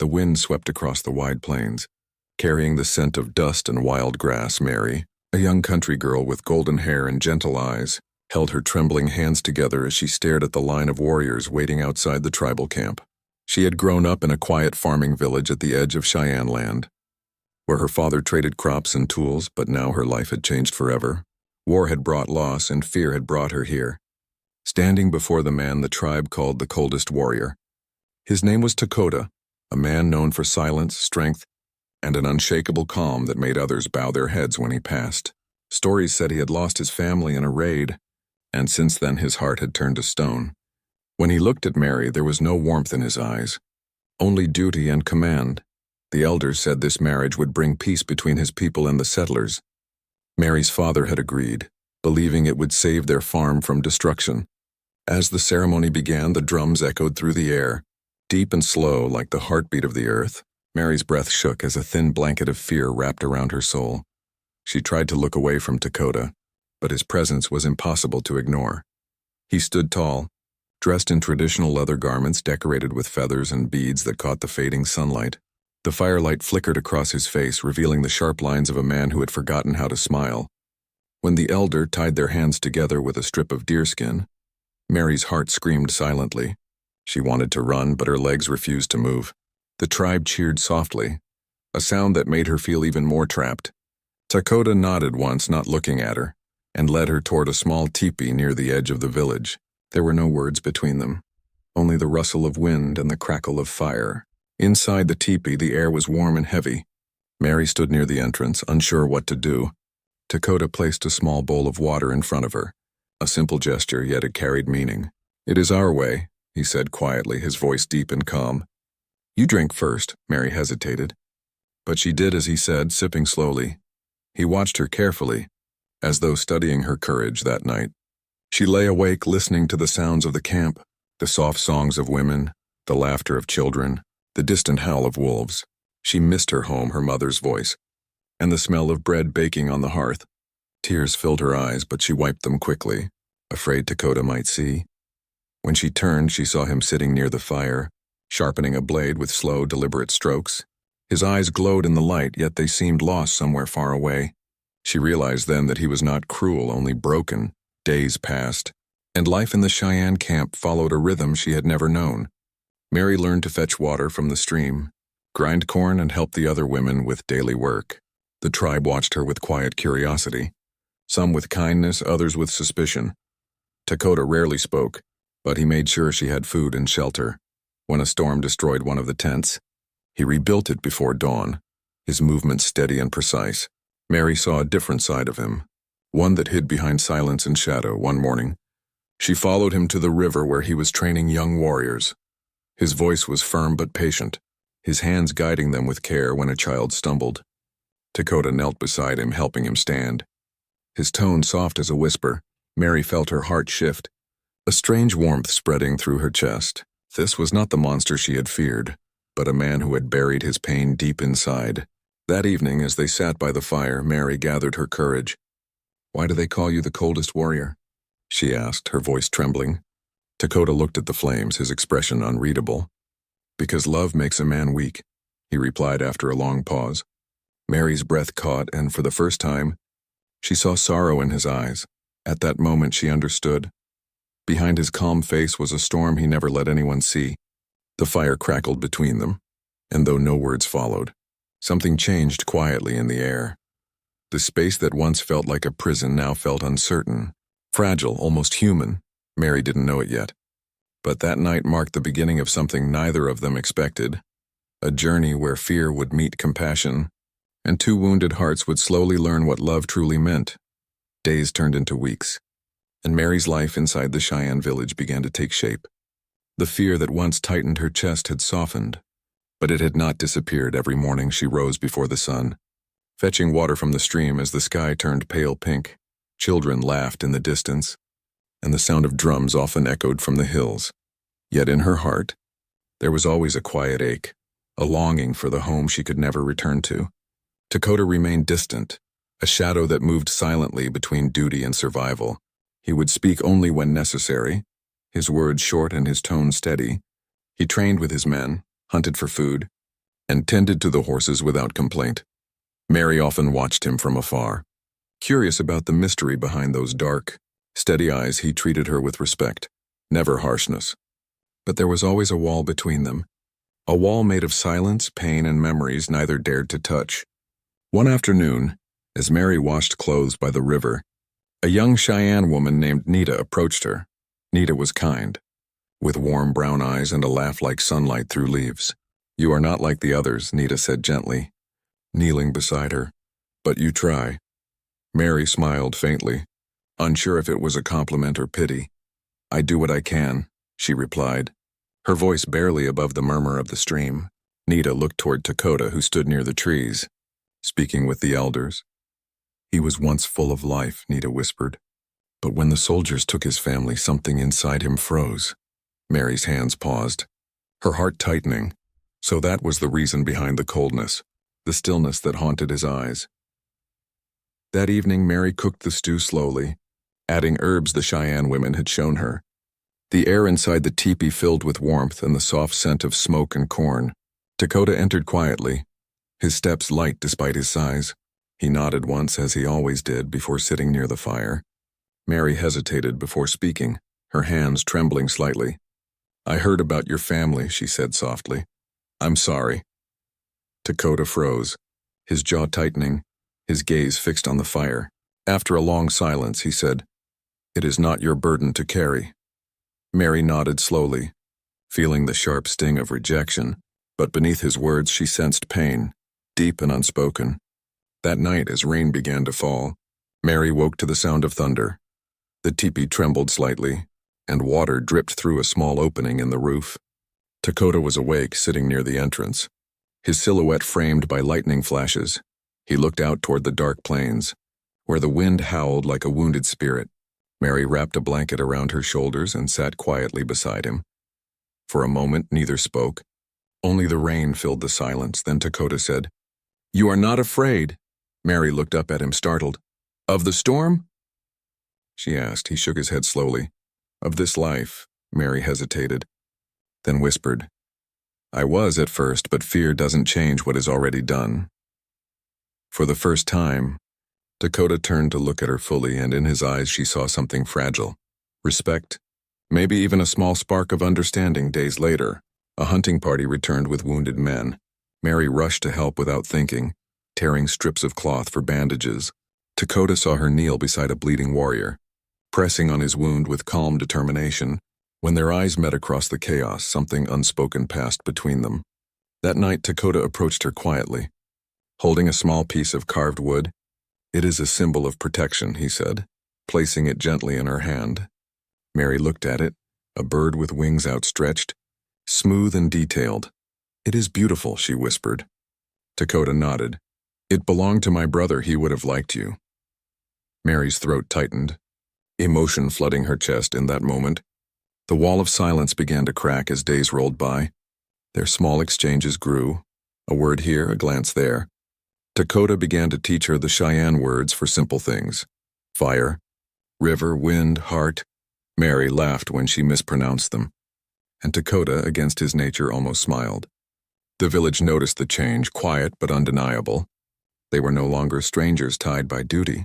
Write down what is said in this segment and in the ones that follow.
The wind swept across the wide plains, carrying the scent of dust and wild grass. Mary, a young country girl with golden hair and gentle eyes, held her trembling hands together as she stared at the line of warriors waiting outside the tribal camp. She had grown up in a quiet farming village at the edge of Cheyenne land, where her father traded crops and tools, but now her life had changed forever. War had brought loss, and fear had brought her here, standing before the man the tribe called the coldest warrior. His name was Dakota, a man known for silence, strength, and an unshakable calm that made others bow their heads when he passed. Stories said he had lost his family in a raid, and since then his heart had turned to stone. When he looked at Mary, there was no warmth in his eyes, only duty and command. The elders said this marriage would bring peace between his people and the settlers. Mary's father had agreed, believing it would save their farm from destruction. As the ceremony began, the drums echoed through the air, deep and slow like the heartbeat of the earth. Mary's breath shook as a thin blanket of fear wrapped around her soul. She tried to look away from Dakota, but his presence was impossible to ignore. He stood tall, dressed in traditional leather garments decorated with feathers and beads that caught the fading sunlight. The firelight flickered across his face, revealing the sharp lines of a man who had forgotten how to smile. When the elder tied their hands together with a strip of deerskin, Mary's heart screamed silently. She wanted to run, but her legs refused to move. The tribe cheered softly, a sound that made her feel even more trapped. Dakota nodded once, not looking at her, and led her toward a small teepee near the edge of the village. There were no words between them, only the rustle of wind and the crackle of fire. Inside the teepee, the air was warm and heavy. Mary stood near the entrance, unsure what to do. Dakota placed a small bowl of water in front of her, a simple gesture, yet it carried meaning. "It is our way," he said quietly, his voice deep and calm. "You drink first." Mary hesitated, but she did as he said, sipping slowly. He watched her carefully, as though studying her courage that night. She lay awake listening to the sounds of the camp, the soft songs of women, the laughter of children, the distant howl of wolves. She missed her home, her mother's voice, and the smell of bread baking on the hearth. Tears filled her eyes, but she wiped them quickly, afraid Dakota might see. When she turned, she saw him sitting near the fire, sharpening a blade with slow, deliberate strokes. His eyes glowed in the light, yet they seemed lost somewhere far away. She realized then that he was not cruel, only broken. Days passed, and life in the Cheyenne camp followed a rhythm she had never known. Mary learned to fetch water from the stream, grind corn, and help the other women with daily work. The tribe watched her with quiet curiosity, some with kindness, others with suspicion. Dakota rarely spoke, but he made sure she had food and shelter. When a storm destroyed one of the tents, he rebuilt it before dawn, his movements steady and precise. Mary saw a different side of him, one that hid behind silence and shadow. One morning, she followed him to the river where he was training young warriors. His voice was firm but patient, his hands guiding them with care when a child stumbled. Dakota knelt beside him, helping him stand. His tone soft as a whisper. Mary felt her heart shift, a strange warmth spreading through her chest. This was not the monster she had feared, but a man who had buried his pain deep inside. That evening, as they sat by the fire, Mary gathered her courage. "Why do they call you the coldest warrior?" she asked, her voice trembling. Dakota looked at the flames, his expression unreadable. "Because love makes a man weak," he replied after a long pause. Mary's breath caught, and for the first time, she saw sorrow in his eyes. At that moment, she understood. Behind his calm face was a storm he never let anyone see. The fire crackled between them, and though no words followed, something changed quietly in the air. The space that once felt like a prison now felt uncertain, fragile, almost human. Mary didn't know it yet. But that night marked the beginning of something neither of them expected, a journey where fear would meet compassion, and two wounded hearts would slowly learn what love truly meant. Days turned into weeks, and Mary's life inside the Cheyenne village began to take shape. The fear that once tightened her chest had softened, but it had not disappeared. Every morning she rose before the sun, fetching water from the stream. As the sky turned pale pink, children laughed in the distance, and the sound of drums often echoed from the hills. Yet in her heart, there was always a quiet ache, a longing for the home she could never return to. Dakota remained distant, a shadow that moved silently between duty and survival. He would speak only when necessary, his words short and his tone steady. He trained with his men, hunted for food, and tended to the horses without complaint. Mary often watched him from afar, curious about the mystery behind those dark, steady eyes. He treated her with respect, never harshness. But there was always a wall between them, a wall made of silence, pain, and memories neither dared to touch. One afternoon, as Mary washed clothes by the river, a young Cheyenne woman named Nita approached her. Nita was kind, with warm brown eyes and a laugh like sunlight through leaves. "You are not like the others," Nita said gently, kneeling beside her. "But you try." Mary smiled faintly, unsure if it was a compliment or pity. "I do what I can," she replied, her voice barely above the murmur of the stream. Nita looked toward Dakota, who stood near the trees, speaking with the elders. "He was once full of life," Nita whispered. "But when the soldiers took his family, something inside him froze." Mary's hands paused, her heart tightening. So that was the reason behind the coldness, the stillness that haunted his eyes. That evening, Mary cooked the stew slowly, adding herbs the Cheyenne women had shown her. The air inside the teepee filled with warmth and the soft scent of smoke and corn. Dakota entered quietly, his steps light despite his size. He nodded once, as he always did, before sitting near the fire. Mary hesitated before speaking, her hands trembling slightly. "I heard about your family," she said softly. "I'm sorry." Dakota froze, his jaw tightening, his gaze fixed on the fire. After a long silence, he said, "It is not your burden to carry." Mary nodded slowly, feeling the sharp sting of rejection, but beneath his words she sensed pain, deep and unspoken. That night, as rain began to fall, Mary woke to the sound of thunder. The teepee trembled slightly, and water dripped through a small opening in the roof. Dakota was awake, sitting near the entrance, his silhouette framed by lightning flashes. He looked out toward the dark plains, where the wind howled like a wounded spirit. Mary wrapped a blanket around her shoulders and sat quietly beside him. For a moment, neither spoke. Only the rain filled the silence. Then Dakota said, "You are not afraid?" Mary looked up at him, startled. "Of the storm?" she asked. He shook his head slowly. "Of this life," Mary hesitated, then whispered, "I was at first, but fear doesn't change what is already done." For the first time, Dakota turned to look at her fully, and in his eyes she saw something fragile. Respect, maybe even a small spark of understanding. Days later, a hunting party returned with wounded men. Mary rushed to help without thinking, tearing strips of cloth for bandages. Dakota saw her kneel beside a bleeding warrior, pressing on his wound with calm determination. When their eyes met across the chaos, something unspoken passed between them. That night, Dakota approached her quietly, holding a small piece of carved wood. "It is a symbol of protection," he said, placing it gently in her hand. Mary looked at it, a bird with wings outstretched, smooth and detailed. "It is beautiful," she whispered. Dakota nodded. "It belonged to my brother. He would have liked you." Mary's throat tightened, emotion flooding her chest in that moment. The wall of silence began to crack as days rolled by. Their small exchanges grew, a word here, a glance there. Dakota began to teach her the Cheyenne words for simple things: fire, river, wind, heart. Mary laughed when she mispronounced them, and Dakota, against his nature, almost smiled. The village noticed the change, quiet but undeniable. They were no longer strangers tied by duty,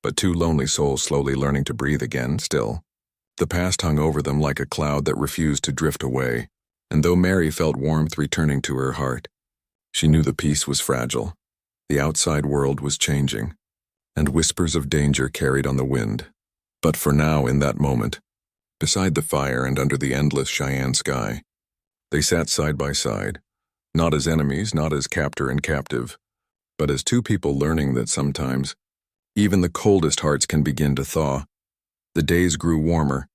but two lonely souls slowly learning to breathe again. Still, the past hung over them like a cloud that refused to drift away, and though Mary felt warmth returning to her heart, she knew the peace was fragile. The outside world was changing, and whispers of danger carried on the wind. But for now, in that moment, beside the fire and under the endless Cheyenne sky, they sat side by side, not as enemies, not as captor and captive, but as two people learning that sometimes even the coldest hearts can begin to thaw. The days grew warmer,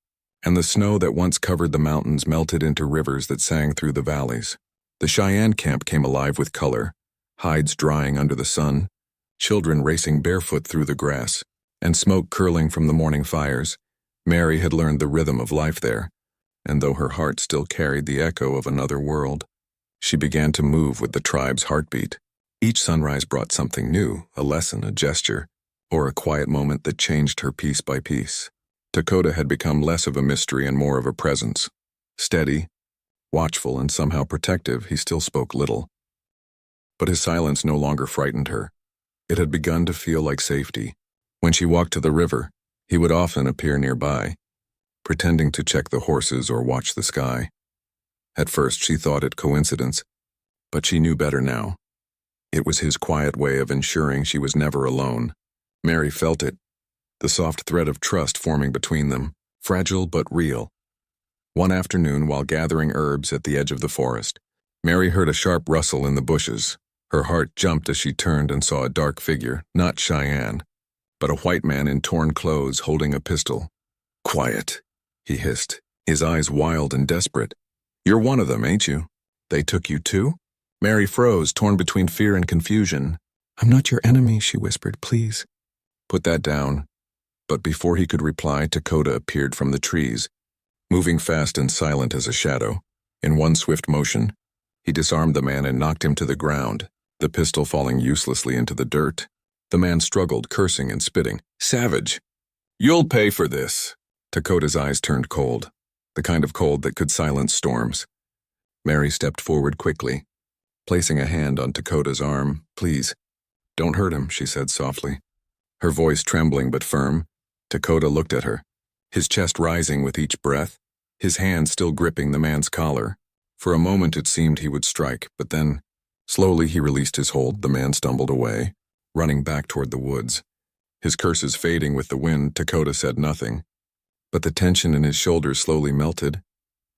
and the snow that once covered the mountains melted into rivers that sang through the valleys. The Cheyenne camp came alive with color, hides drying under the sun, children racing barefoot through the grass, and smoke curling from the morning fires. Mary had learned the rhythm of life there, and though her heart still carried the echo of another world, she began to move with the tribe's heartbeat. Each sunrise brought something new, a lesson, a gesture, or a quiet moment that changed her piece by piece. Dakota had become less of a mystery and more of a presence. Steady, watchful, and somehow protective, he still spoke little, But his silence no longer frightened her. It had begun to feel like safety. When she walked to the river, he would often appear nearby, pretending to check the horses or watch the sky. At first she thought it coincidence, but she knew better now. It was his quiet way of ensuring she was never alone. Mary felt it, the soft thread of trust forming between them, fragile but real. One afternoon, while gathering herbs at the edge of the forest, Mary heard a sharp rustle in the bushes. Her heart jumped as she turned and saw a dark figure, not Cheyenne, but a white man in torn clothes holding a pistol. "Quiet," he hissed, his eyes wild and desperate. "You're one of them, ain't you? They took you too?" Mary froze, torn between fear and confusion. "I'm not your enemy," she whispered. "Please." "Put that down." But before he could reply, Dakota appeared from the trees, moving fast and silent as a shadow. In one swift motion, he disarmed the man and knocked him to the ground, the pistol falling uselessly into the dirt. The man struggled, cursing and spitting. "Savage! You'll pay for this!" Dakota's eyes turned cold, the kind of cold that could silence storms. Mary stepped forward quickly, placing a hand on Dakota's arm. "Please, don't hurt him," she said softly. Her voice trembling but firm. Dakota looked at her, his chest rising with each breath, his hand still gripping the man's collar. For a moment it seemed he would strike, but then, slowly he released his hold. The man stumbled away, running back toward the woods. His curses fading with the wind, Dakota said nothing. But the tension in his shoulders slowly melted.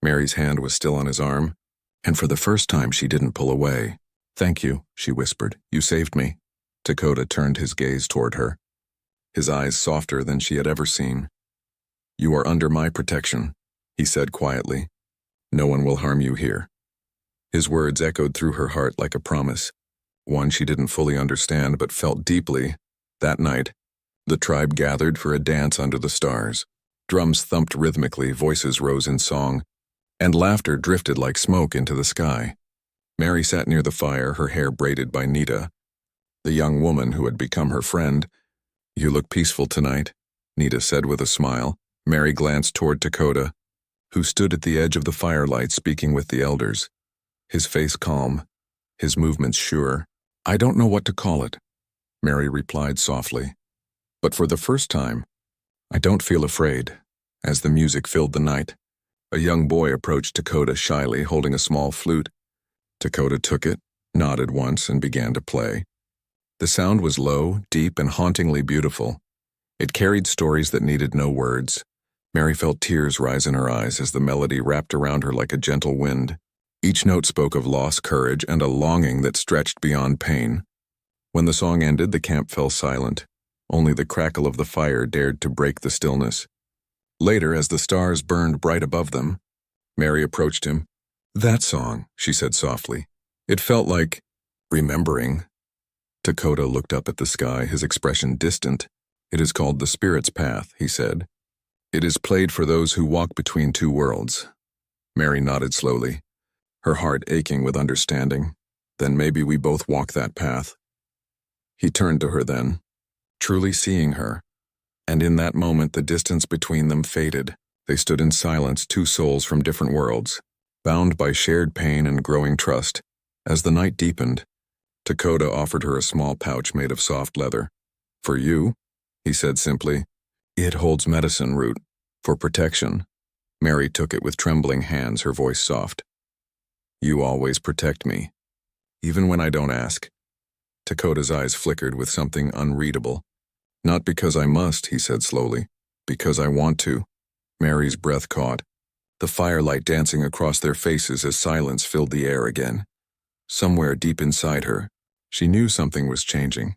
Mary's hand was still on his arm, and for the first time she didn't pull away. "Thank you," she whispered. "You saved me." Dakota turned his gaze toward her, his eyes softer than she had ever seen. "You are under my protection," he said quietly. "No one will harm you here." His words echoed through her heart like a promise, one she didn't fully understand but felt deeply. That night, the tribe gathered for a dance under the stars. Drums thumped rhythmically, voices rose in song, and laughter drifted like smoke into the sky. Mary sat near the fire, her hair braided by Nita, the young woman who had become her friend. "You look peaceful tonight," Nita said with a smile. Mary glanced toward Dakota, who stood at the edge of the firelight speaking with the elders, his face calm, his movements sure. "I don't know what to call it," Mary replied softly. "But for the first time, I don't feel afraid." As the music filled the night, a young boy approached Dakota shyly, holding a small flute. Dakota took it, nodded once, and began to play. The sound was low, deep, and hauntingly beautiful. It carried stories that needed no words. Mary felt tears rise in her eyes as the melody wrapped around her like a gentle wind. Each note spoke of loss, courage, and a longing that stretched beyond pain. When the song ended, the camp fell silent. Only the crackle of the fire dared to break the stillness. Later, as the stars burned bright above them, Mary approached him. "That song," she said softly. "It felt like remembering." Dakota looked up at the sky, his expression distant. "It is called the Spirit's Path," he said. "It is played for those who walk between two worlds." Mary nodded slowly, her heart aching with understanding. "Then maybe we both walk that path." He turned to her then, truly seeing her, and in that moment the distance between them faded. They stood in silence, two souls from different worlds, bound by shared pain and growing trust. As the night deepened, Dakota offered her a small pouch made of soft leather. "For you," he said simply. "It holds medicine root, for protection." Mary took it with trembling hands, her voice soft. "You always protect me, even when I don't ask." Dakota's eyes flickered with something unreadable. "Not because I must," he said slowly, "because I want to." Mary's breath caught, the firelight dancing across their faces as silence filled the air again. Somewhere deep inside her, she knew something was changing,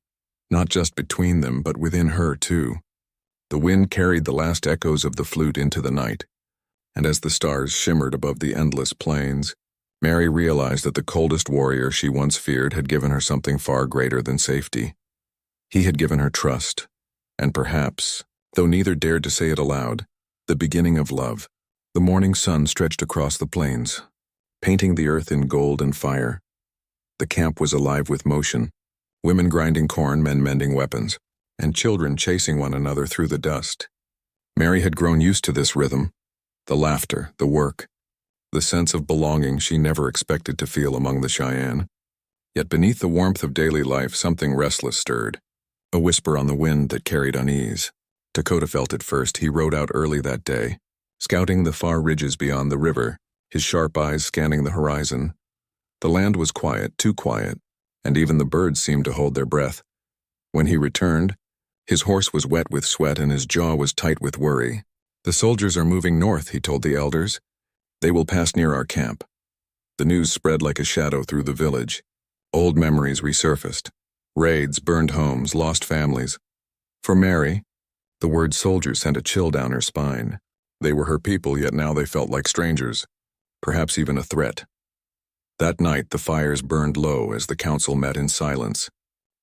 not just between them but within her too. The wind carried the last echoes of the flute into the night, and as the stars shimmered above the endless plains, Mary realized that the coldest warrior she once feared had given her something far greater than safety. He had given her trust, and perhaps, though neither dared to say it aloud, the beginning of love. The morning sun stretched across the plains, painting the earth in gold and fire. The camp was alive with motion, women grinding corn, men mending weapons, and children chasing one another through the dust. Mary had grown used to this rhythm, the laughter, the work, the sense of belonging she never expected to feel among the Cheyenne. Yet beneath the warmth of daily life, something restless stirred. A whisper on the wind that carried unease. Dakota felt it first. He rode out early that day, scouting the far ridges beyond the river, his sharp eyes scanning the horizon. The land was quiet, too quiet, and even the birds seemed to hold their breath. When he returned, his horse was wet with sweat and his jaw was tight with worry. "The soldiers are moving north," he told the elders. "They will pass near our camp." The news spread like a shadow through the village. Old memories resurfaced. Raids, burned homes, lost families. For Mary, the word soldier sent a chill down her spine. They were her people, yet now they felt like strangers, perhaps even a threat. That night, the fires burned low as the council met in silence.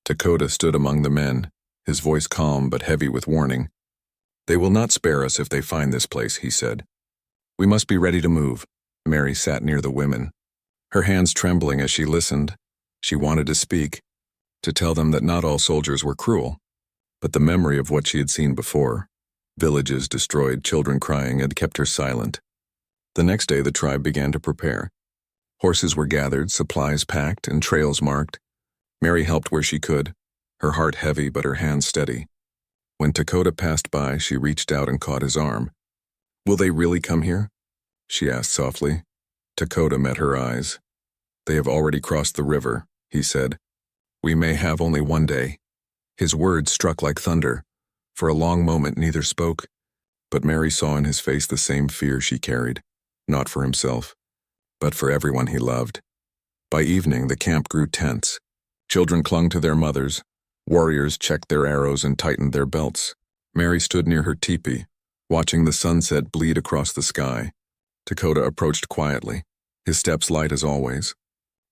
Dakota stood among the men, his voice calm but heavy with warning. "They will not spare us if they find this place," he said. "We must be ready to move." Mary sat near the women, her hands trembling as she listened. She wanted to speak, to tell them that not all soldiers were cruel, but the memory of what she had seen before, villages destroyed, children crying, had kept her silent. The next day the tribe began to prepare. Horses were gathered, supplies packed, and trails marked. Mary helped where she could, her heart heavy but her hands steady. When Dakota passed by, she reached out and caught his arm. "Will they really come here?" she asked softly. Dakota met her eyes. "They have already crossed the river," he said. "We may have only one day." His words struck like thunder. For a long moment neither spoke, but Mary saw in his face the same fear she carried, not for himself, but for everyone he loved. By evening, the camp grew tense. Children clung to their mothers. Warriors checked their arrows and tightened their belts. Mary stood near her teepee, watching the sunset bleed across the sky. Dakota approached quietly, his steps light as always.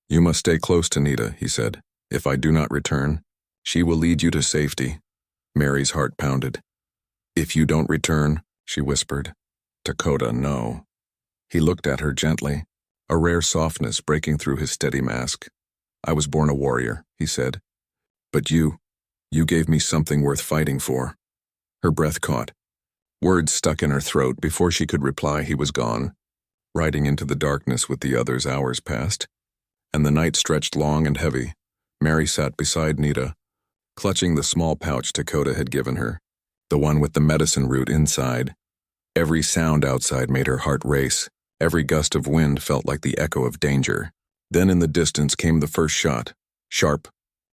"You must stay close to Nita," he said. "If I do not return, she will lead you to safety." Mary's heart pounded. "If you don't return," she whispered. "Dakota, no." He looked at her gently, a rare softness breaking through his steady mask. "I was born a warrior," he said. "But you gave me something worth fighting for." Her breath caught. Words stuck in her throat. Before she could reply, he was gone. Riding into the darkness with the others, hours passed, and the night stretched long and heavy. Mary sat beside Nita, clutching the small pouch Dakota had given her, the one with the medicine root inside. Every sound outside made her heart race. Every gust of wind felt like the echo of danger. Then in the distance came the first shot. Sharp,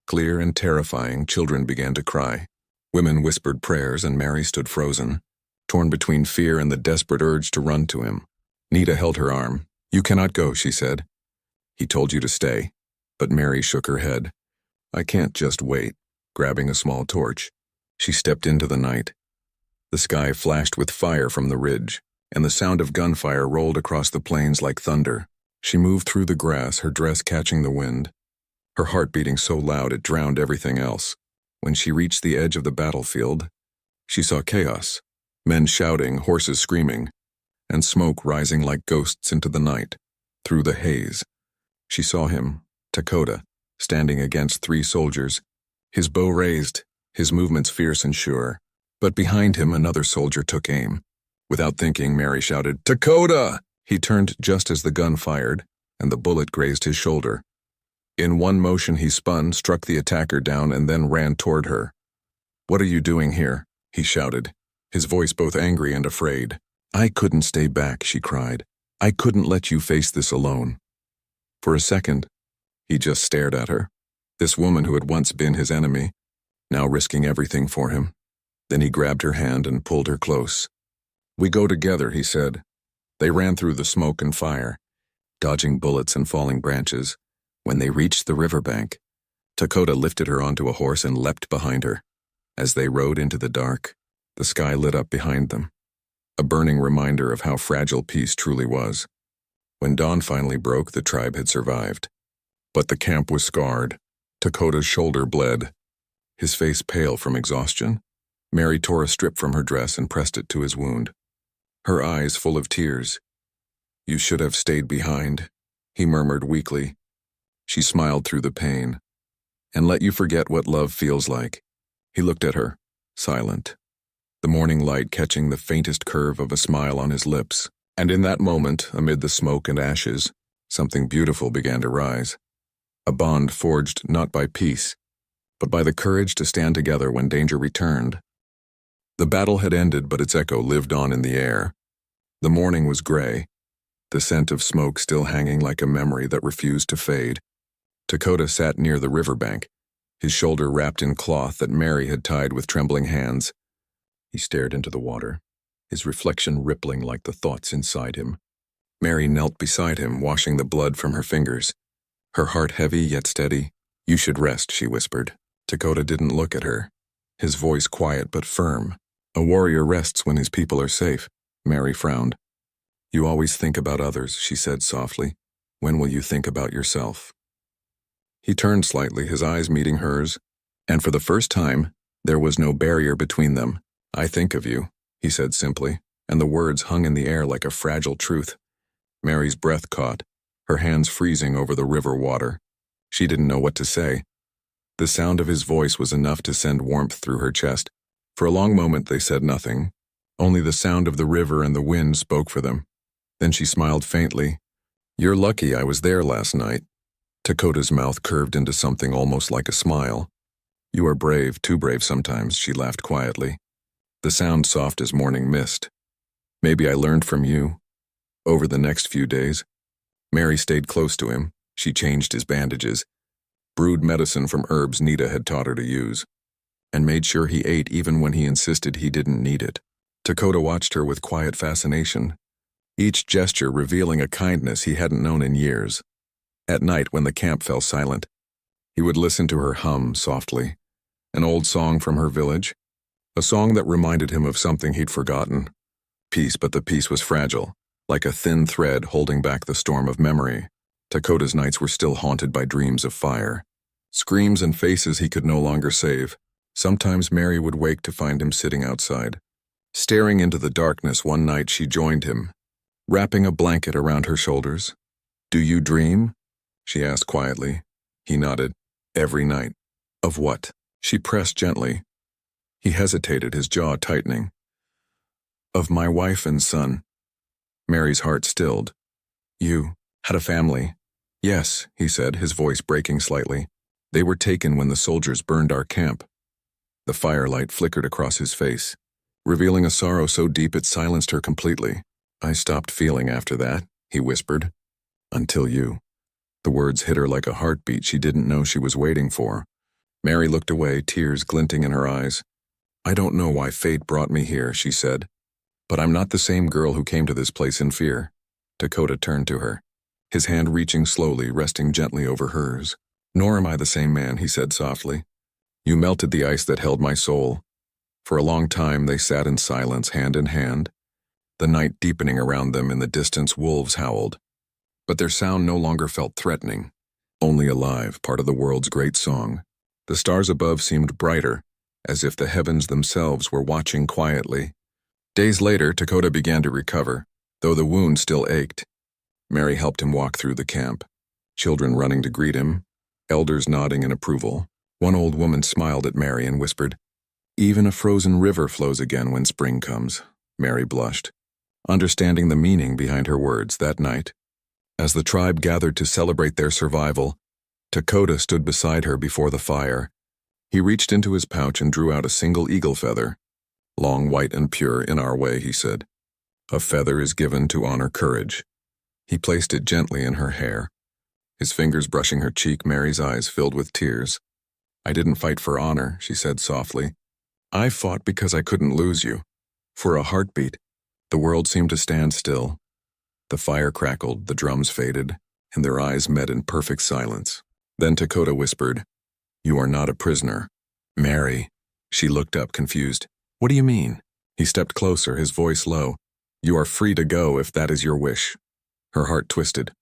clear, and terrifying. Children began to cry. Women whispered prayers, and Mary stood frozen, torn between fear and the desperate urge to run to him. Nita held her arm. "You cannot go," she said. "He told you to stay." But Mary shook her head. "I can't just wait." Grabbing a small torch, she stepped into the night. The sky flashed with fire from the ridge, and the sound of gunfire rolled across the plains like thunder. She moved through the grass, her dress catching the wind, her heart beating so loud it drowned everything else. When she reached the edge of the battlefield, she saw chaos, men shouting, horses screaming, and smoke rising like ghosts into the night. Through the haze, she saw him, Dakota, standing against 3 soldiers, his bow raised, his movements fierce and sure. But behind him another soldier took aim. Without thinking, Mary shouted, "Dakota!" He turned just as the gun fired, and the bullet grazed his shoulder. In one motion he spun, struck the attacker down, and then ran toward her. "What are you doing here?" he shouted, his voice both angry and afraid. "I couldn't stay back," she cried. "I couldn't let you face this alone." For a second, he just stared at her. This woman who had once been his enemy, now risking everything for him. Then he grabbed her hand and pulled her close. "We go together," he said. They ran through the smoke and fire, dodging bullets and falling branches. When they reached the riverbank, Dakota lifted her onto a horse and leapt behind her. As they rode into the dark, the sky lit up behind them, a burning reminder of how fragile peace truly was. When dawn finally broke, the tribe had survived. But the camp was scarred. Dakota's shoulder bled, his face pale from exhaustion. Mary tore a strip from her dress and pressed it to his wound, her eyes full of tears. "You should have stayed behind," he murmured weakly. She smiled through the pain. "And let you forget what love feels like." He looked at her, silent, the morning light catching the faintest curve of a smile on his lips. And in that moment, amid the smoke and ashes, something beautiful began to rise. A a bond forged not by peace, but by the courage to stand together when danger returned. The battle had ended, but its echo lived on in the air. The morning was gray, the scent of smoke still hanging like a memory that refused to fade. Dakota sat near the riverbank, his shoulder wrapped in cloth that Mary had tied with trembling hands. He stared into the water, his reflection rippling like the thoughts inside him. Mary knelt beside him, washing the blood from her fingers, her heart heavy yet steady. "You should rest," she whispered. Dakota didn't look at her, his voice quiet but firm. "A warrior rests when his people are safe." Mary frowned. "You always think about others," she said softly. "When will you think about yourself?" He turned slightly, his eyes meeting hers, and for the first time, there was no barrier between them. "I think of you," he said simply, and the words hung in the air like a fragile truth. Mary's breath caught, her hands freezing over the river water. She didn't know what to say. The sound of his voice was enough to send warmth through her chest. For a long moment they said nothing. Only the sound of the river and the wind spoke for them. Then she smiled faintly. "You're lucky I was there last night." Dakota's mouth curved into something almost like a smile. "You are brave, too brave sometimes," she laughed quietly, the sound soft as morning mist. "Maybe I learned from you." Over the next few days, Mary stayed close to him. She changed his bandages, brewed medicine from herbs Nita had taught her to use, and made sure he ate even when he insisted he didn't need it. Dakota watched her with quiet fascination, each gesture revealing a kindness he hadn't known in years. At night, when the camp fell silent, he would listen to her hum softly, an old song from her village, a song that reminded him of something he'd forgotten. Peace, but the peace was fragile, like a thin thread holding back the storm of memory. Dakota's nights were still haunted by dreams of fire, screams and faces he could no longer save. Sometimes Mary would wake to find him sitting outside. Staring into the darkness, one night she joined him, wrapping a blanket around her shoulders. "Do you dream?" she asked quietly. He nodded. "Every night." "Of what?" She pressed gently. He hesitated, his jaw tightening. "Of my wife and son." Mary's heart stilled. "You had a family?" "Yes," he said, his voice breaking slightly. "They were taken when the soldiers burned our camp." The firelight flickered across his face, revealing a sorrow so deep it silenced her completely. "I stopped feeling after that," he whispered. "Until you." The words hit her like a heartbeat she didn't know she was waiting for. Mary looked away, tears glinting in her eyes. "I don't know why fate brought me here," she said, "but I'm not the same girl who came to this place in fear." Dakota turned to her, his hand reaching slowly, resting gently over hers. "Nor am I the same man," he said softly. "You melted the ice that held my soul." For a long time they sat in silence, hand in hand, the night deepening around them. In the distance wolves howled, but their sound no longer felt threatening, only alive, part of the world's great song. The stars above seemed brighter, as if the heavens themselves were watching quietly. Days later, Dakota began to recover, though the wound still ached. Mary helped him walk through the camp, children running to greet him, elders nodding in approval. One old woman smiled at Mary and whispered, "Even a frozen river flows again when spring comes." Mary blushed, understanding the meaning behind her words. That night, as the tribe gathered to celebrate their survival, Dakota stood beside her before the fire. He reached into his pouch and drew out a single eagle feather. "Long, white, and pure in our way," he said. "A feather is given to honor courage." He placed it gently in her hair, his fingers brushing her cheek. Mary's eyes filled with tears. "I didn't fight for honor," she said softly. "I fought because I couldn't lose you." For a heartbeat, the world seemed to stand still. The fire crackled, the drums faded, and their eyes met in perfect silence. Then Dakota whispered, "You are not a prisoner." "Mary." She looked up, confused. "What do you mean?" He stepped closer, his voice low. "You are free to go if that is your wish." Her heart twisted.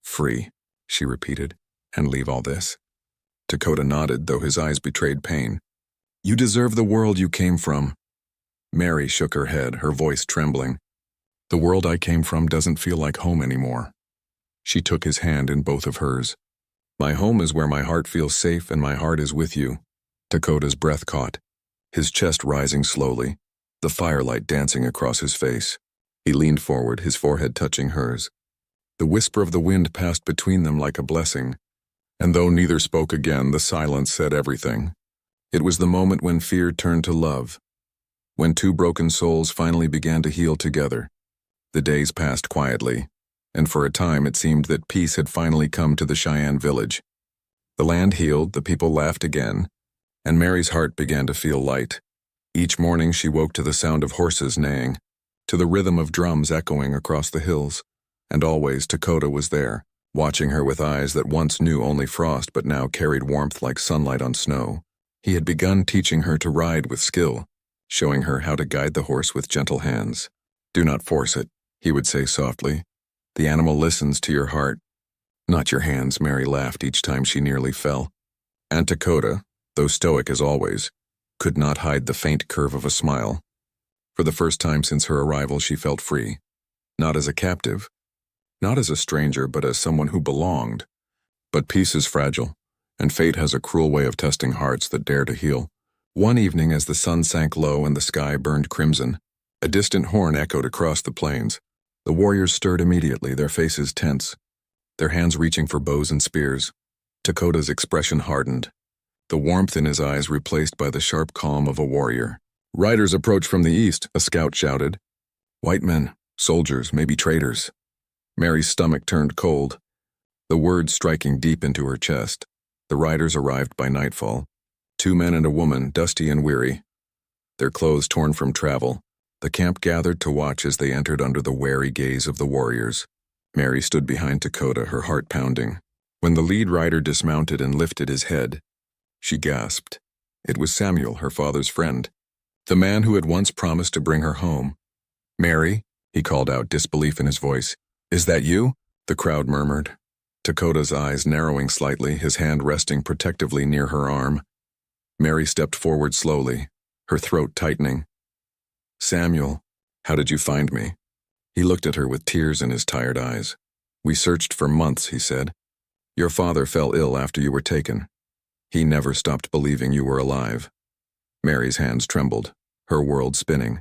"Free," she repeated, "and leave all this?" Dakota nodded, though his eyes betrayed pain. "You deserve the world you came from." Mary shook her head, her voice trembling. "The world I came from doesn't feel like home anymore." She took his hand in both of hers. "My home is where my heart feels safe and my heart is with you." Dakota's breath caught, his chest rising slowly, the firelight dancing across his face. He leaned forward, his forehead touching hers. The whisper of the wind passed between them like a blessing. And though neither spoke again, the silence said everything. It was the moment when fear turned to love, when two broken souls finally began to heal together. The days passed quietly, and for a time it seemed that peace had finally come to the Cheyenne village. The land healed, the people laughed again, and Mary's heart began to feel light. Each morning she woke to the sound of horses neighing, to the rhythm of drums echoing across the hills, and always Dakota was there, watching her with eyes that once knew only frost but now carried warmth like sunlight on snow. He had begun teaching her to ride with skill, showing her how to guide the horse with gentle hands. "Do not force it," he would say softly. "The animal listens to your heart, not your hands." Mary laughed each time she nearly fell. And Dakota, though stoic as always, could not hide the faint curve of a smile. For the first time since her arrival, she felt free. Not as a captive, not as a stranger, but as someone who belonged. But peace is fragile, and fate has a cruel way of testing hearts that dare to heal. One evening, as the sun sank low and the sky burned crimson, a distant horn echoed across the plains. The warriors stirred immediately, their faces tense, their hands reaching for bows and spears. Dakota's expression hardened, the warmth in his eyes replaced by the sharp calm of a warrior. "Riders approach from the east," a scout shouted. "White men, soldiers, maybe traitors." Mary's stomach turned cold, the words striking deep into her chest. The riders arrived by nightfall. 2 men and a woman, dusty and weary, their clothes torn from travel. The camp gathered to watch as they entered under the wary gaze of the warriors. Mary stood behind Dakota, her heart pounding. When the lead rider dismounted and lifted his head, she gasped. It was Samuel, her father's friend, the man who had once promised to bring her home. "Mary," he called out, disbelief in his voice. "Is that you?" The crowd murmured. Dakota's eyes narrowing slightly, his hand resting protectively near her arm. Mary stepped forward slowly, her throat tightening. "Samuel, how did you find me?" He looked at her with tears in his tired eyes. "We searched for months," he said. "Your father fell ill after you were taken. He never stopped believing you were alive." Mary's hands trembled, her world spinning.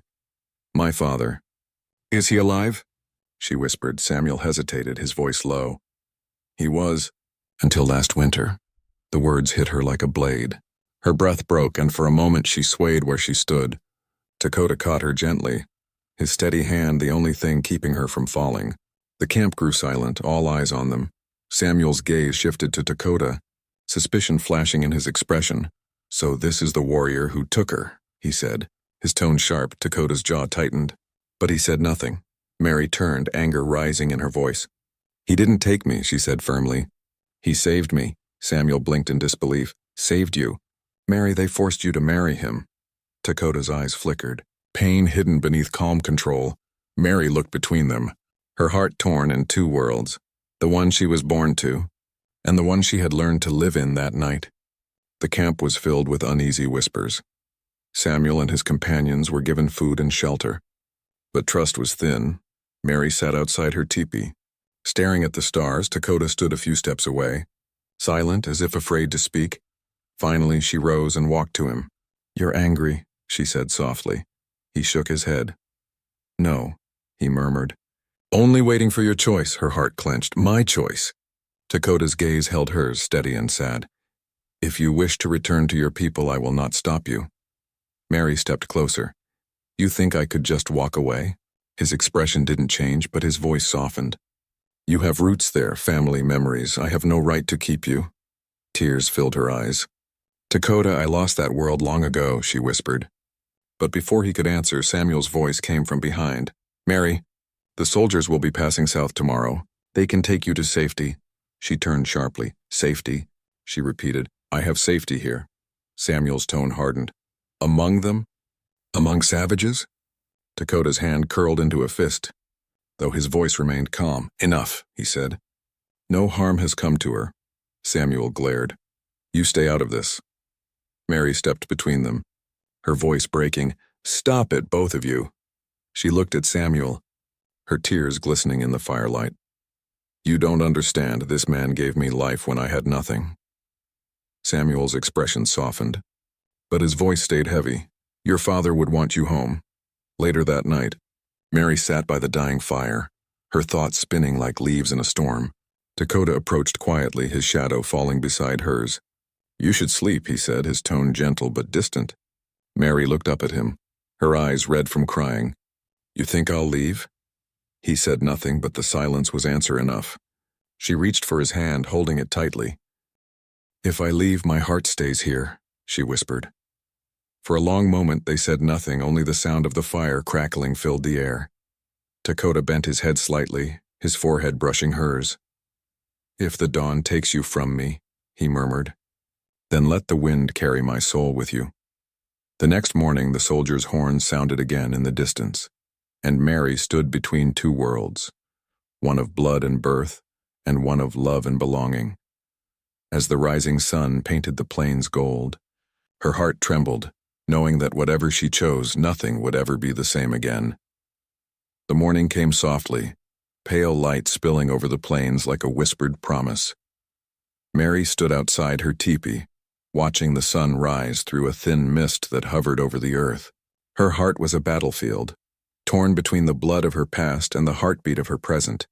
"My father. Is he alive?" she whispered. Samuel hesitated, his voice low. "He was, until last winter." The words hit her like a blade. Her breath broke, and for a moment she swayed where she stood. Dakota caught her gently, his steady hand the only thing keeping her from falling. The camp grew silent, all eyes on them. Samuel's gaze shifted to Dakota, suspicion flashing in his expression. "So this is the warrior who took her," he said, his tone sharp. Dakota's jaw tightened, but he said nothing. Mary turned, anger rising in her voice. "He didn't take me," she said firmly. "He saved me." Samuel blinked in disbelief. "Saved you?" "Mary, they forced you to marry him." Dakota's eyes flickered, pain hidden beneath calm control. Mary looked between them, her heart torn in 2 worlds, the one she was born to, and the one she had learned to live in that night. The camp was filled with uneasy whispers. Samuel and his companions were given food and shelter, but trust was thin. Mary sat outside her teepee. Staring at the stars, Dakota stood a few steps away, silent as if afraid to speak. Finally, she rose and walked to him. "You're angry," she said softly. He shook his head. "No," he murmured. "Only waiting for your choice," her heart clenched. "My choice." Dakota's gaze held hers, steady and sad. "If you wish to return to your people, I will not stop you." Mary stepped closer. "You think I could just walk away?" His expression didn't change, but his voice softened. "You have roots there, family memories. I have no right to keep you." Tears filled her eyes. "Dakota, I lost that world long ago," she whispered. But before he could answer, Samuel's voice came from behind. "Mary, the soldiers will be passing south tomorrow. They can take you to safety." She turned sharply. "Safety?" she repeated. "I have safety here." Samuel's tone hardened. "Among them? Among savages?" Dakota's hand curled into a fist, though his voice remained calm. "Enough," he said. "No harm has come to her." Samuel glared. "You stay out of this." Mary stepped between them, her voice breaking. "Stop it, both of you." She looked at Samuel, her tears glistening in the firelight. "You don't understand. This man gave me life when I had nothing." Samuel's expression softened, but his voice stayed heavy. "Your father would want you home." Later that night, Mary sat by the dying fire, her thoughts spinning like leaves in a storm. Dakota approached quietly, his shadow falling beside hers. "You should sleep," he said, his tone gentle but distant. Mary looked up at him, her eyes red from crying. "You think I'll leave?" He said nothing, but the silence was answer enough. She reached for his hand, holding it tightly. "If I leave, my heart stays here," she whispered. For a long moment they said nothing, only the sound of the fire crackling filled the air. Dakota bent his head slightly, his forehead brushing hers. "If the dawn takes you from me," he murmured, "then let the wind carry my soul with you." The next morning the soldiers' horns sounded again in the distance, and Mary stood between two worlds, one of blood and birth, and one of love and belonging. As the rising sun painted the plains gold, her heart trembled, knowing that whatever she chose, nothing would ever be the same again. The morning came softly, pale light spilling over the plains like a whispered promise. Mary stood outside her teepee, watching the sun rise through a thin mist that hovered over the earth. Her heart was a battlefield, torn between the blood of her past and the heartbeat of her present.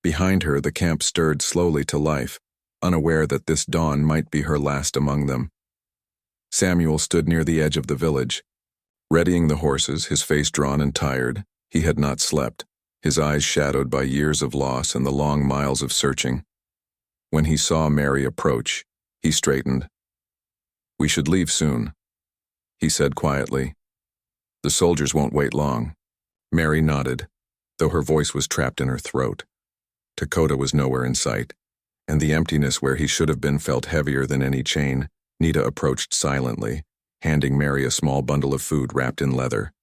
Behind her, the camp stirred slowly to life, unaware that this dawn might be her last among them. Samuel stood near the edge of the village, readying the horses, his face drawn and tired. He had not slept, his eyes shadowed by years of loss and the long miles of searching. When he saw Mary approach, he straightened. "We should leave soon," he said quietly. "The soldiers won't wait long." Mary nodded, though her voice was trapped in her throat. Dakota was nowhere in sight, and the emptiness where he should have been felt heavier than any chain. Nita approached silently, handing Mary a small bundle of food wrapped in leather.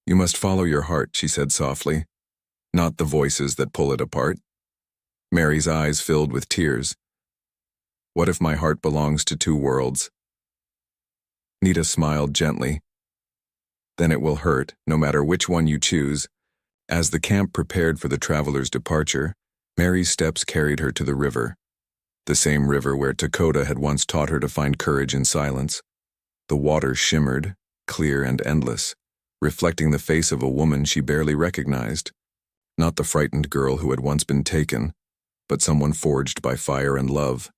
"You must follow your heart," she said softly, "not the voices that pull it apart." Mary's eyes filled with tears. "What if my heart belongs to two worlds?" Nita smiled gently. "Then it will hurt, no matter which one you choose." As the camp prepared for the traveler's departure, Mary's steps carried her to the river, the same river where Dakota had once taught her to find courage in silence. The water shimmered, clear and endless, reflecting the face of a woman she barely recognized. Not the frightened girl who had once been taken, but someone forged by fire and love.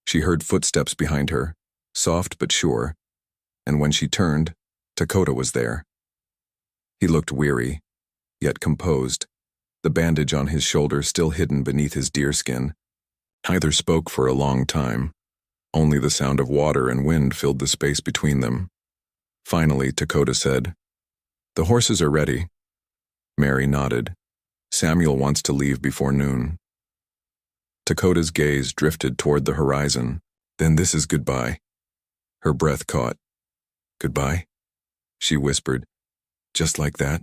She heard footsteps behind her, soft but sure, and when she turned, Dakota was there. He looked weary, yet composed, the bandage on his shoulder still hidden beneath his deerskin. Neither spoke for a long time. Only the sound of water and wind filled the space between them. Finally, Dakota said, "The horses are ready." Mary nodded. "Samuel wants to leave before noon." Dakota's gaze drifted toward the horizon. "Then this is goodbye." Her breath caught. "Goodbye?" she whispered. "Just like that?"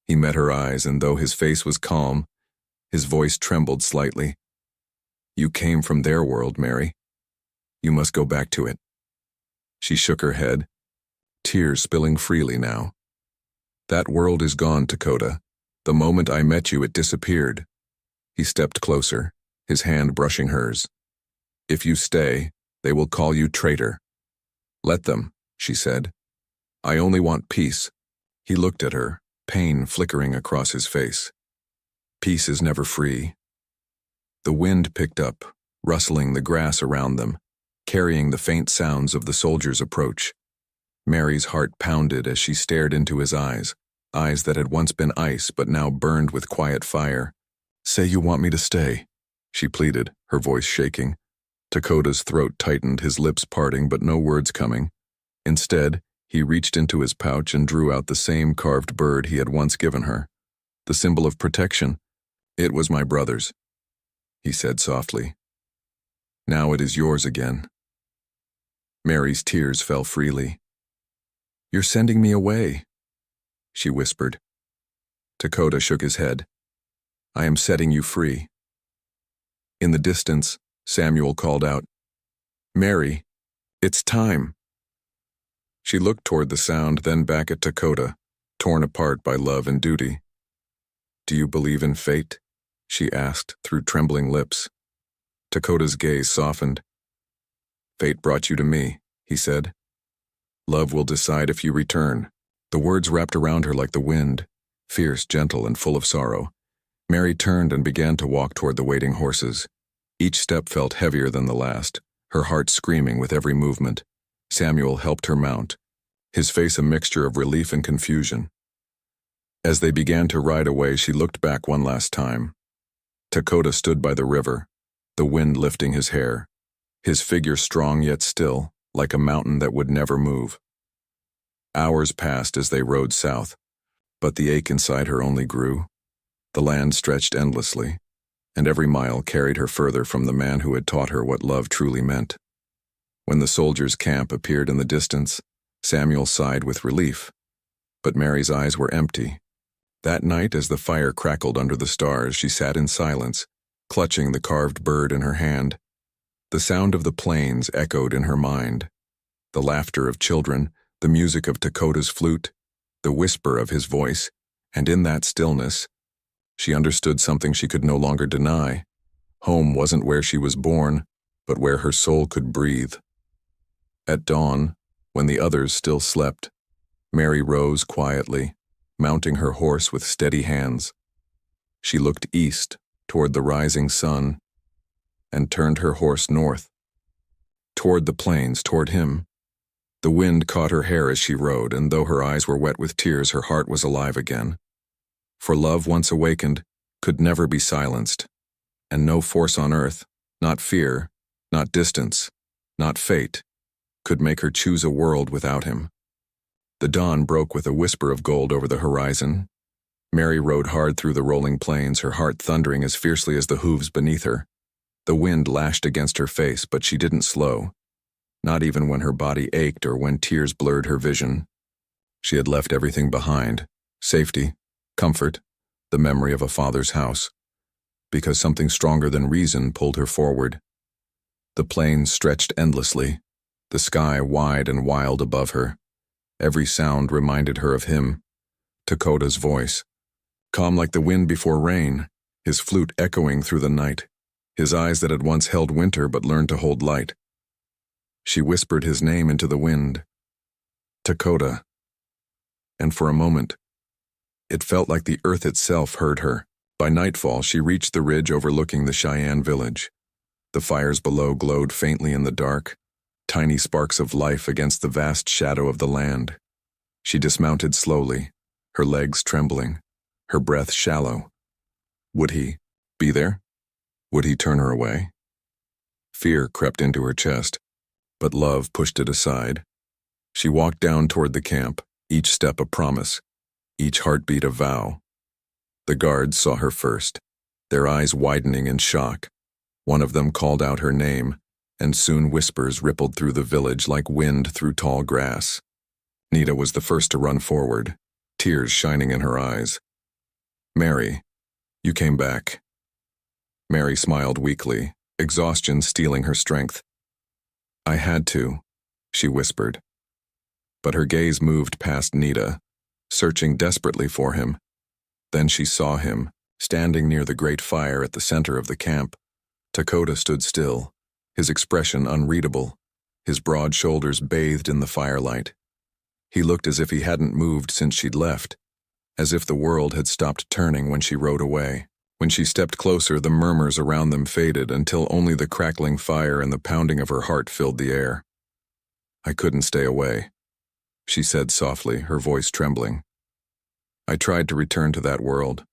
He met her eyes, and though his face was calm, his voice trembled slightly. "You came from their world, Mary. You must go back to it." She shook her head, tears spilling freely now. "That world is gone, Dakota. The moment I met you, it disappeared." He stepped closer, his hand brushing hers. "If you stay, they will call you traitor." "Let them," she said. "I only want peace." He looked at her, pain flickering across his face. "Peace is never free." The wind picked up, rustling the grass around them, carrying the faint sounds of the soldiers' approach. Mary's heart pounded as she stared into his eyes, eyes that had once been ice but now burned with quiet fire. "Say you want me to stay," she pleaded, her voice shaking. Dakota's throat tightened, his lips parting but no words coming. Instead, he reached into his pouch and drew out the same carved bird he had once given her. The symbol of protection. "It was my brother's," he said softly. "Now it is yours again." Mary's tears fell freely. "You're sending me away," she whispered. Dakota shook his head. "I am setting you free." In the distance, Samuel called out, "Mary, it's time." She looked toward the sound, then back at Dakota, torn apart by love and duty. "Do you believe in fate?" she asked through trembling lips. Dakota's gaze softened. "Fate brought you to me," he said. "Love will decide if you return." The words wrapped around her like the wind, fierce, gentle, and full of sorrow. Mary turned and began to walk toward the waiting horses. Each step felt heavier than the last, her heart screaming with every movement. Samuel helped her mount, his face a mixture of relief and confusion. As they began to ride away, she looked back one last time. Dakota stood by the river, the wind lifting his hair, his figure strong yet still, like a mountain that would never move. Hours passed as they rode south, but the ache inside her only grew. The land stretched endlessly, and every mile carried her further from the man who had taught her what love truly meant. When the soldiers' camp appeared in the distance, Samuel sighed with relief, but Mary's eyes were empty. That night, as the fire crackled under the stars, she sat in silence, clutching the carved bird in her hand. The sound of the plains echoed in her mind. The laughter of children, the music of Dakota's flute, the whisper of his voice, and in that stillness, she understood something she could no longer deny. Home wasn't where she was born, but where her soul could breathe. At dawn, when the others still slept, Mary rose quietly, mounting her horse with steady hands. She looked east, toward the rising sun, and turned her horse north, toward the plains, toward him. The wind caught her hair as she rode, and though her eyes were wet with tears, her heart was alive again. For love once awakened could never be silenced, and no force on earth, not fear, not distance, not fate, could make her choose a world without him. The dawn broke with a whisper of gold over the horizon. Mary rode hard through the rolling plains, her heart thundering as fiercely as the hooves beneath her. The wind lashed against her face, but she didn't slow, not even when her body ached or when tears blurred her vision. She had left everything behind: safety, comfort, the memory of a father's house, because something stronger than reason pulled her forward. The plains stretched endlessly, the sky wide and wild above her. Every sound reminded her of him, Dakota's voice, calm like the wind before rain, his flute echoing through the night, his eyes that had once held winter but learned to hold light. She whispered his name into the wind, Dakota. And for a moment, it felt like the earth itself heard her. By nightfall, she reached the ridge overlooking the Cheyenne village. The fires below glowed faintly in the dark, tiny sparks of life against the vast shadow of the land. She dismounted slowly, her legs trembling, her breath shallow. Would he be there? Would he turn her away? Fear crept into her chest, but love pushed it aside. She walked down toward the camp, each step a promise, each heartbeat a vow. The guards saw her first, their eyes widening in shock. One of them called out her name, and soon whispers rippled through the village like wind through tall grass. Nita was the first to run forward, tears shining in her eyes. Mary, you came back. Mary smiled weakly, exhaustion stealing her strength. I had to, she whispered. But her gaze moved past Nita, searching desperately for him. Then she saw him, standing near the great fire at the center of the camp. Dakota stood still, his expression unreadable, his broad shoulders bathed in the firelight. He looked as if he hadn't moved since she'd left, as if the world had stopped turning when she rode away. When she stepped closer, the murmurs around them faded until only the crackling fire and the pounding of her heart filled the air. I couldn't stay away, she said softly, her voice trembling. I tried to return to that world,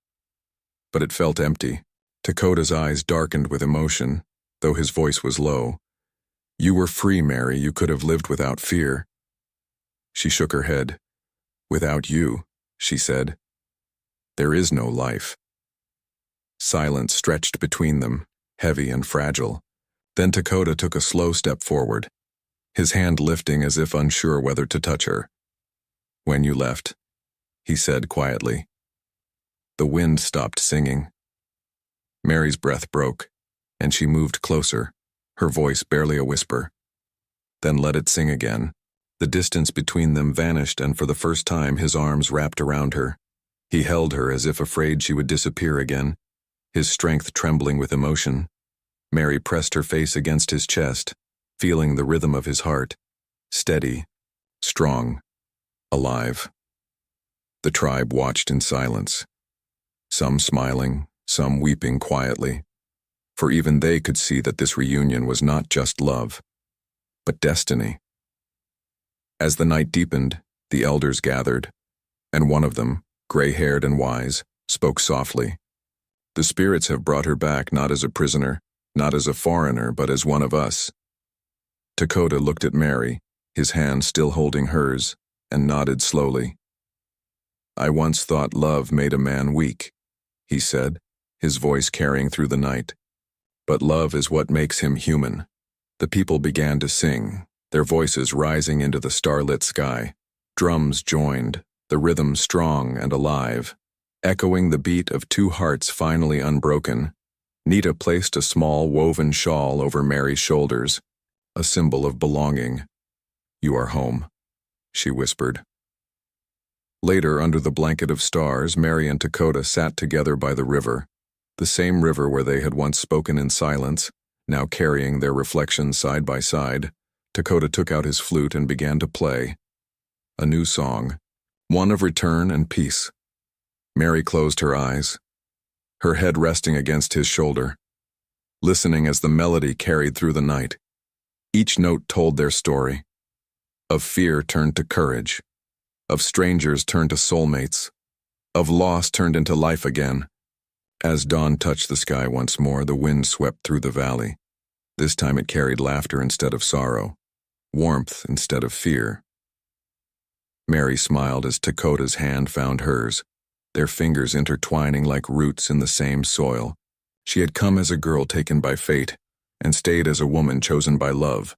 but it felt empty. Dakota's eyes darkened with emotion, though his voice was low. You were free, Mary. You could have lived without fear. She shook her head. Without you, she said, there is no life. Silence stretched between them, heavy and fragile. Then Dakota took a slow step forward, his hand lifting as if unsure whether to touch her. When you left, he said quietly. The wind stopped singing. Mary's breath broke, and she moved closer, her voice barely a whisper. Then let it sing again. The distance between them vanished, and for the first time his arms wrapped around her. He held her as if afraid she would disappear again, his strength trembling with emotion. Mary pressed her face against his chest, feeling the rhythm of his heart, steady, strong, alive. The tribe watched in silence, some smiling, some weeping quietly, for even they could see that this reunion was not just love, but destiny. As the night deepened, the elders gathered, and one of them, gray-haired and wise, spoke softly. The spirits have brought her back not as a prisoner, not as a foreigner, but as one of us. Dakota looked at Mary, his hand still holding hers, and nodded slowly. I once thought love made a man weak, he said, his voice carrying through the night. But love is what makes him human. The people began to sing, their voices rising into the starlit sky. Drums joined, the rhythm strong and alive. Echoing the beat of two hearts finally unbroken, Nita placed a small woven shawl over Mary's shoulders, a symbol of belonging. You are home, she whispered. Later, under the blanket of stars, Mary and Dakota sat together by the river, the same river where they had once spoken in silence, now carrying their reflections side by side. Dakota took out his flute and began to play. A new song, one of return and peace. Mary closed her eyes, her head resting against his shoulder, listening as the melody carried through the night. Each note told their story. Of fear turned to courage, of strangers turned to soulmates, of loss turned into life again. As dawn touched the sky once more, the wind swept through the valley. This time it carried laughter instead of sorrow, warmth instead of fear. Mary smiled as Dakota's hand found hers, their fingers intertwining like roots in the same soil. She had come as a girl taken by fate, and stayed as a woman chosen by love.